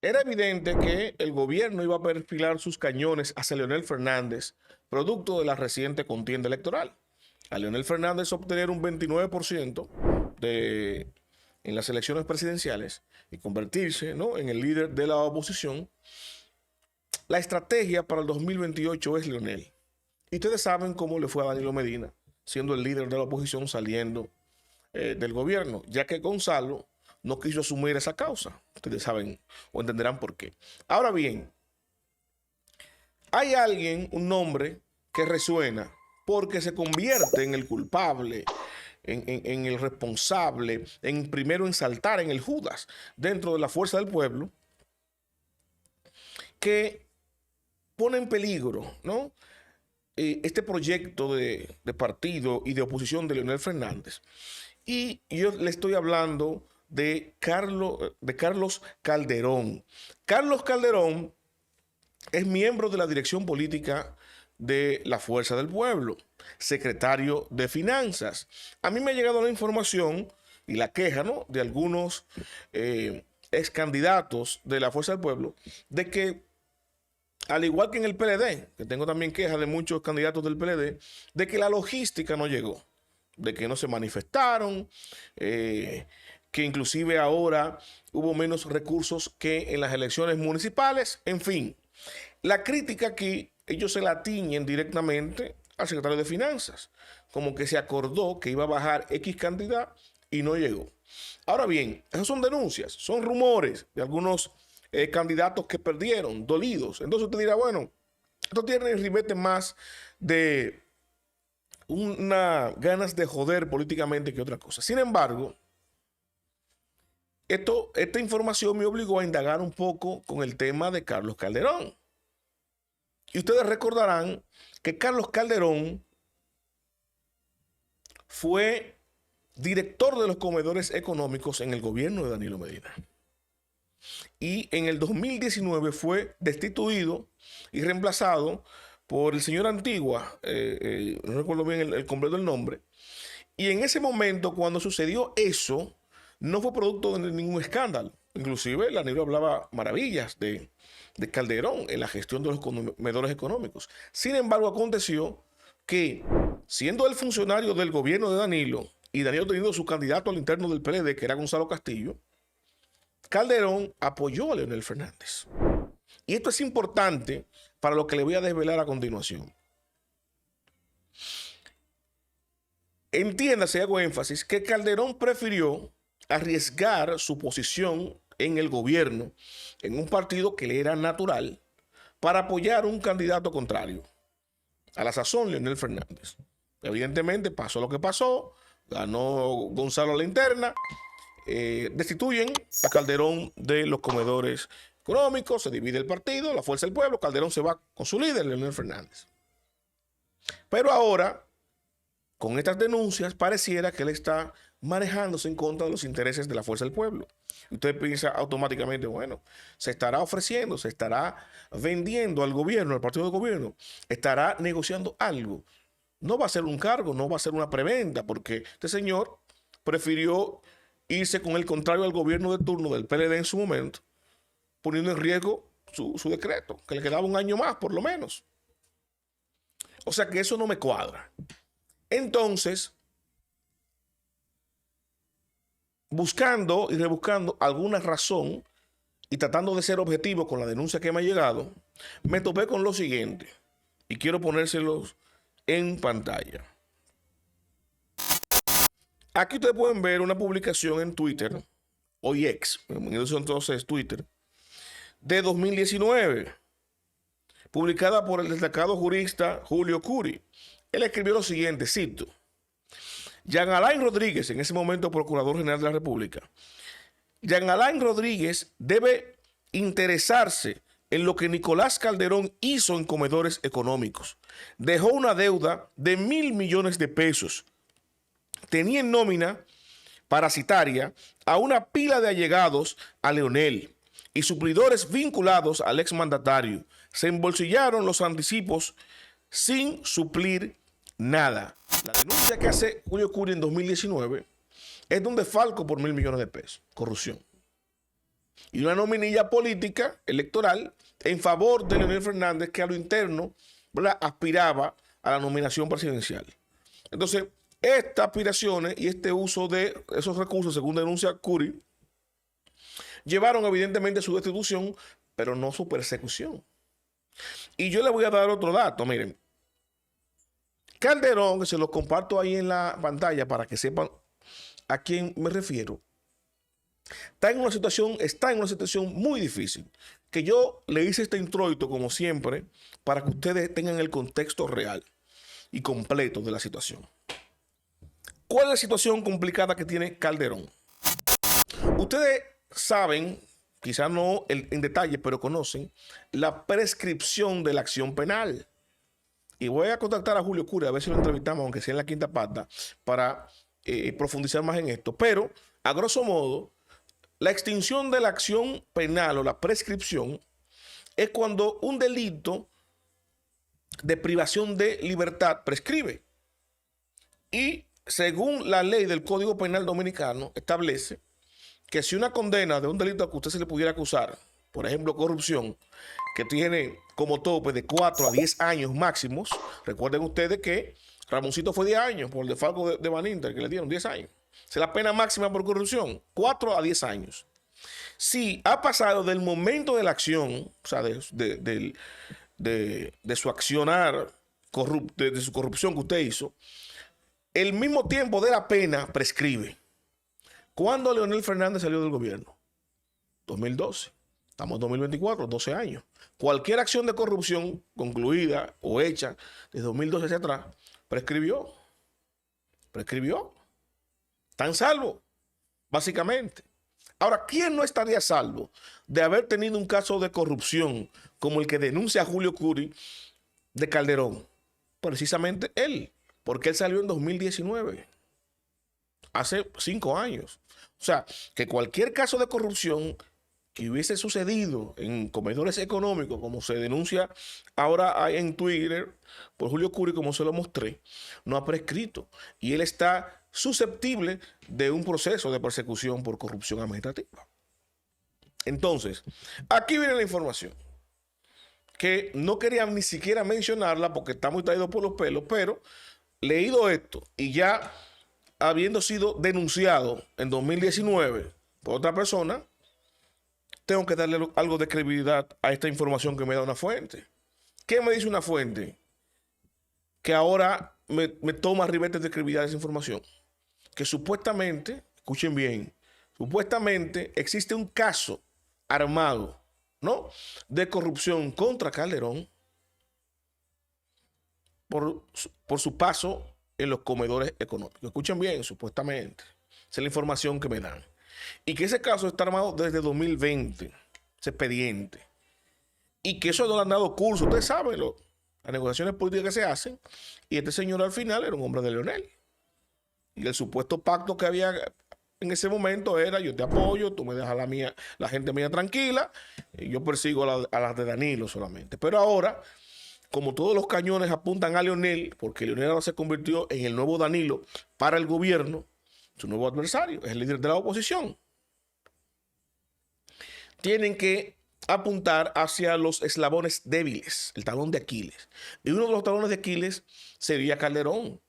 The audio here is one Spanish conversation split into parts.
Era evidente que el gobierno iba a perfilar sus cañones hacia Leonel Fernández, producto de la reciente contienda electoral. A Leonel Fernández obtener un 29% de, en las elecciones presidenciales y convertirse, ¿no?, en el líder de la oposición, la estrategia para el 2028 es Leonel. Y ustedes saben cómo le fue a Danilo Medina, siendo el líder de la oposición saliendo del gobierno, ya que Gonzalo no quiso asumir esa causa. Ustedes saben o entenderán por qué. Ahora bien, hay alguien, un nombre que resuena porque se convierte en el culpable, en el responsable, en primero en saltar en el Judas dentro de la fuerza del pueblo, que pone en peligro, ¿no?, este proyecto de partido y de oposición de Leonel Fernández. Y yo le estoy hablando de Carlos Calderón. Carlos Calderón es miembro de la dirección política de la Fuerza del Pueblo, secretario de Finanzas. A mí me ha llegado la información y la queja, ¿no?, de algunos ex candidatos de la Fuerza del Pueblo, de que al igual que en el PLD, que tengo también quejas de muchos candidatos del PLD, de que la logística no llegó, de que no se manifestaron, que inclusive ahora hubo menos recursos que en las elecciones municipales. En fin, la crítica aquí, ellos se la tiñen directamente al secretario de Finanzas, como que se acordó que iba a bajar X cantidad y no llegó. Ahora bien, esas son denuncias, son rumores de algunos candidatos que perdieron, dolidos. Entonces usted dirá, bueno, esto tiene el ribete más de una ganas de joder políticamente que otra cosa. Sin embargo, esta información me obligó a indagar un poco con el tema de Carlos Calderón. Y ustedes recordarán que Carlos Calderón fue director de los comedores económicos en el gobierno de Danilo Medina. Y en el 2019 fue destituido y reemplazado por el señor Antigua, no recuerdo bien el completo del nombre. Y en ese momento, cuando sucedió eso, no fue producto de ningún escándalo. Inclusive, Danilo hablaba maravillas de Calderón en la gestión de los comedores económicos. Sin embargo, aconteció que, siendo el funcionario del gobierno de Danilo, y Danilo teniendo su candidato al interno del PLD, que era Gonzalo Castillo, Calderón apoyó a Leonel Fernández. Y esto es importante para lo que le voy a desvelar a continuación. Entiéndase, hago énfasis, que Calderón prefirió arriesgar su posición en el gobierno, en un partido que le era natural, para apoyar un candidato contrario. A la sazón, Leonel Fernández. Evidentemente pasó lo que pasó, ganó Gonzalo a la interna, destituyen a Calderón de los comedores económicos, se divide el partido, la Fuerza del Pueblo, Calderón se va con su líder, Leonel Fernández. Pero ahora, con estas denuncias, pareciera que él está manejándose en contra de los intereses de la Fuerza del Pueblo. Usted piensa automáticamente, bueno, se estará ofreciendo, se estará vendiendo al gobierno, al partido de gobierno, estará negociando algo. No va a ser un cargo, no va a ser una preventa, porque este señor prefirió irse con el contrario al gobierno de turno del PLD en su momento, poniendo en riesgo su decreto, que le quedaba un año más, por lo menos. O sea que eso no me cuadra. Entonces, buscando y rebuscando alguna razón y tratando de ser objetivo con la denuncia que me ha llegado, me topé con lo siguiente y quiero ponérselos en pantalla. Aquí ustedes pueden ver una publicación en Twitter, hoy ex, entonces Twitter, de 2019, publicada por el destacado jurista Julio Curi. Él escribió lo siguiente, cito: Jean Alain Rodríguez, en ese momento Procurador General de la República, Jean Alain Rodríguez debe interesarse en lo que Nicolás Calderón hizo en comedores económicos. Dejó una deuda de 1.000 millones de pesos. Tenía en nómina parasitaria a una pila de allegados a Leonel y suplidores vinculados al exmandatario. Se embolsillaron los anticipos sin suplir nada. La denuncia que hace Julio Curi en 2019 es de un desfalco por 1.000 millones de pesos. Corrupción. y una nominilla política electoral en favor de Leonel Fernández, que a lo interno, ¿verdad?, aspiraba a la nominación presidencial. Entonces, estas aspiraciones y este uso de esos recursos, según denuncia Curry, llevaron evidentemente a su destitución, pero no su persecución. Y yo le voy a dar otro dato, miren. Calderón, que se lo comparto ahí en la pantalla para que sepan a quién me refiero, está en una situación muy difícil, que yo le hice este introito, como siempre, para que ustedes tengan el contexto real y completo de la situación. ¿Cuál es la situación complicada que tiene Calderón? Ustedes saben, quizás no en detalle, pero conocen la prescripción de la acción penal. Y voy a contactar a Julio Curry a ver si lo entrevistamos, aunque sea en la quinta pata, para profundizar más en esto. Pero, a grosso modo, la extinción de la acción penal o la prescripción es cuando un delito de privación de libertad prescribe. Y según la ley del Código Penal Dominicano, establece que si una condena de un delito a que usted se le pudiera acusar, por ejemplo, corrupción, que tiene como tope de 4 a 10 años máximos, recuerden ustedes que Ramoncito fue 10 años por el desfalco de Baninter, que le dieron 10 años. Esa es la pena máxima por corrupción, 4 a 10 años. Si ha pasado del momento de la acción, o sea, de su accionar, de su corrupción que usted hizo, el mismo tiempo de la pena prescribe. ¿Cuándo Leonel Fernández salió del gobierno? 2012. Estamos en 2024, 12 años. Cualquier acción de corrupción concluida o hecha desde 2012 hacia atrás, prescribió. Prescribió. Están salvos, básicamente. Ahora, ¿quién no estaría salvo de haber tenido un caso de corrupción como el que denuncia a Julio Curry de Calderón? Precisamente él, porque él salió en 2019, hace 5 años. O sea, que cualquier caso de corrupción que hubiese sucedido en comedores económicos, como se denuncia ahora en Twitter por Julio Curry, como se lo mostré, no ha prescrito. Y él está susceptible de un proceso de persecución por corrupción administrativa. Entonces, aquí viene la información, que no quería ni siquiera mencionarla porque está muy traído por los pelos, pero leído esto y ya habiendo sido denunciado en 2019 por otra persona, tengo que darle algo de credibilidad a esta información que me da una fuente. ¿Qué me dice una fuente? Que ahora me toma ribetes de credibilidad esa información. Que supuestamente, escuchen bien, supuestamente existe un caso armado, ¿no?, de corrupción contra Calderón por su paso en los comedores económicos. Escuchen bien, supuestamente. Esa es la información que me dan. Y que ese caso está armado desde 2020, ese expediente. Y que eso no le han dado curso. Ustedes saben las negociaciones políticas que se hacen. Y este señor al final era un hombre de Leonel. Y el supuesto pacto que había en ese momento era: yo te apoyo, tú me dejas la gente mía tranquila, y yo persigo a las de Danilo solamente. Pero ahora, como todos los cañones apuntan a Leonel, porque Leonel ahora se convirtió en el nuevo Danilo para el gobierno, su nuevo adversario, es el líder de la oposición, tienen que apuntar hacia los eslabones débiles, el talón de Aquiles. Y uno de los talones de Aquiles sería Calderón,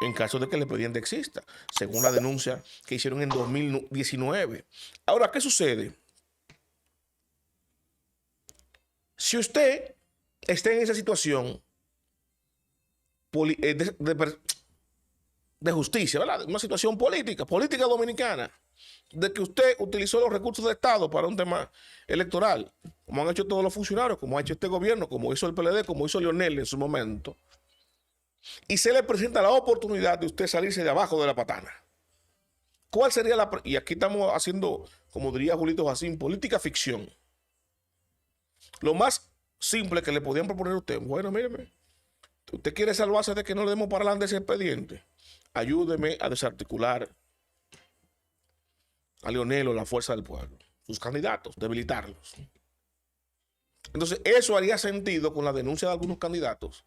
en caso de que el expediente exista, según la denuncia que hicieron en 2019. Ahora, ¿qué sucede? Si usted está en esa situación de justicia, ¿verdad? Una situación política dominicana, de que usted utilizó los recursos del Estado para un tema electoral, como han hecho todos los funcionarios, como ha hecho este gobierno, como hizo el PLD, como hizo Leonel en su momento, y se le presenta la oportunidad de usted salirse de abajo de la patana. ¿Cuál sería la... Y aquí estamos haciendo, como diría Julito Jacín, política ficción. Lo más simple que le podían proponer a usted: bueno, míreme, usted quiere salvarse de que no le demos para adelante ese expediente, ayúdeme a desarticular a Leonel o la Fuerza del Pueblo, sus candidatos, debilitarlos. Entonces, eso haría sentido con la denuncia de algunos candidatos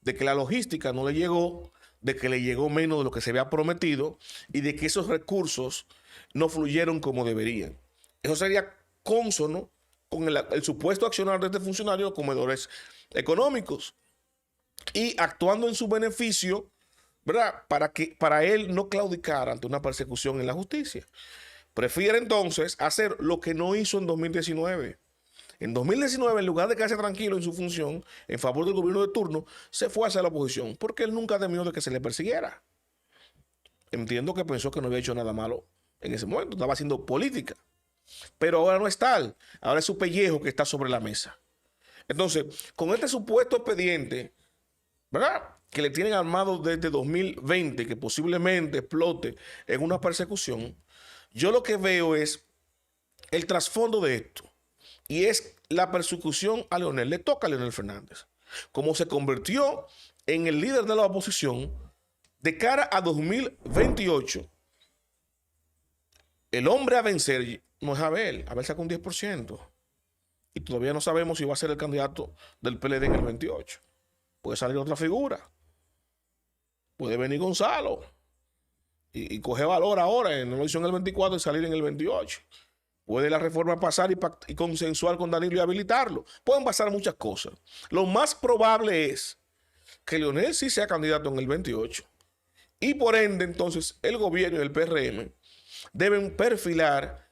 de que la logística no le llegó, de que le llegó menos de lo que se había prometido y de que esos recursos no fluyeron como deberían. Eso sería cónsono con el supuesto accionar de este funcionario, comedores económicos, y actuando en su beneficio, ¿verdad? Para él no claudicar ante una persecución en la justicia. Prefiere entonces hacer lo que no hizo en 2019. En 2019, en lugar de quedarse tranquilo en su función, en favor del gobierno de turno, se fue hacia la oposición, porque él nunca temió de que se le persiguiera. Entiendo que pensó que no había hecho nada malo en ese momento, estaba haciendo política. Pero ahora no es tal, ahora es su pellejo que está sobre la mesa. Entonces, con este supuesto expediente, ¿verdad?, que le tienen armado desde 2020, que posiblemente explote en una persecución, yo lo que veo es el trasfondo de esto. Y es la persecución a Leonel. Le toca a Leonel Fernández. Como se convirtió en el líder de la oposición de cara a 2028, el hombre a vencer no es Abel. Abel sacó un 10%. Y todavía no sabemos si va a ser el candidato del PLD en el 28. Puede salir otra figura. Puede venir Gonzalo y coger valor ahora, no lo hizo en el 24 y salir en el 28. Puede la reforma pasar y consensuar con Danilo y habilitarlo. Pueden pasar muchas cosas. Lo más probable es que Leonel sí sea candidato en el 28. Y por ende, entonces, el gobierno y el PRM deben perfilar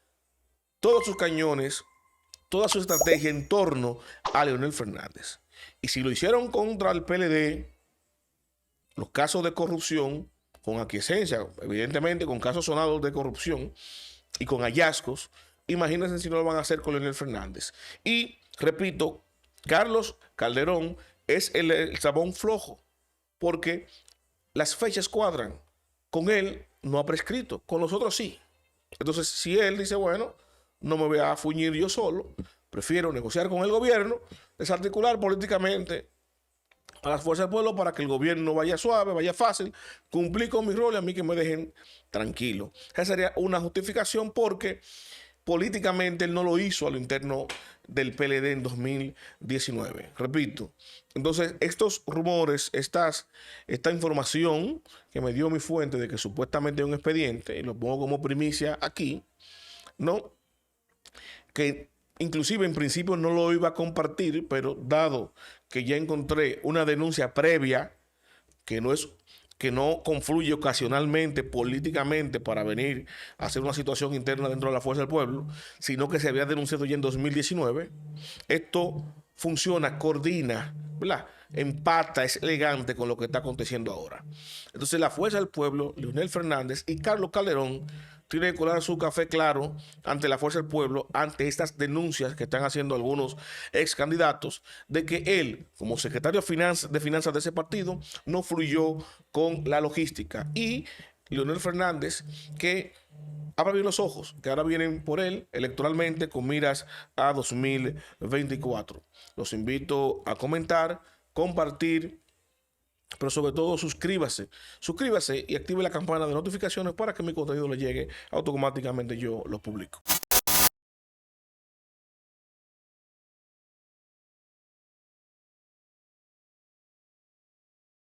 todos sus cañones, toda su estrategia en torno a Leonel Fernández. Y si lo hicieron contra el PLD, los casos de corrupción, con aquiescencia, evidentemente con casos sonados de corrupción y con hallazgos, imagínense si no lo van a hacer con Leonel Fernández. Y, repito, Carlos Calderón es el sabón flojo, porque las fechas cuadran. Con él no ha prescrito, con los otros sí. Entonces, si él dice, bueno, no me voy a fuñir yo solo, prefiero negociar con el gobierno, desarticular políticamente a las fuerzas del pueblo para que el gobierno vaya suave, vaya fácil, cumplir con mi rol y a mí que me dejen tranquilo. Esa sería una justificación porque políticamente él no lo hizo a lo interno del PLD en 2019. Repito, entonces estos rumores, esta información que me dio mi fuente de que supuestamente hay un expediente, y lo pongo como primicia aquí, ¿no?, que inclusive en principio no lo iba a compartir, pero dado que ya encontré una denuncia previa que no confluye ocasionalmente políticamente para venir a hacer una situación interna dentro de la fuerza del pueblo, sino que se había denunciado ya en 2019, esto funciona, coordina, ¿verdad?, empata, es elegante con lo que está aconteciendo ahora. Entonces la fuerza del pueblo, Leonel Fernández y Carlos Calderón tiene que colar su café claro ante la fuerza del pueblo, ante estas denuncias que están haciendo algunos ex candidatos de que él, como secretario de finanzas de ese partido, no fluyó con la logística. Y Leonel Fernández, que abra bien los ojos, que ahora vienen por él electoralmente con miras a 2024. Los invito a comentar, compartir, pero sobre todo suscríbase y active la campana de notificaciones para que mi contenido le llegue automáticamente, yo lo publico.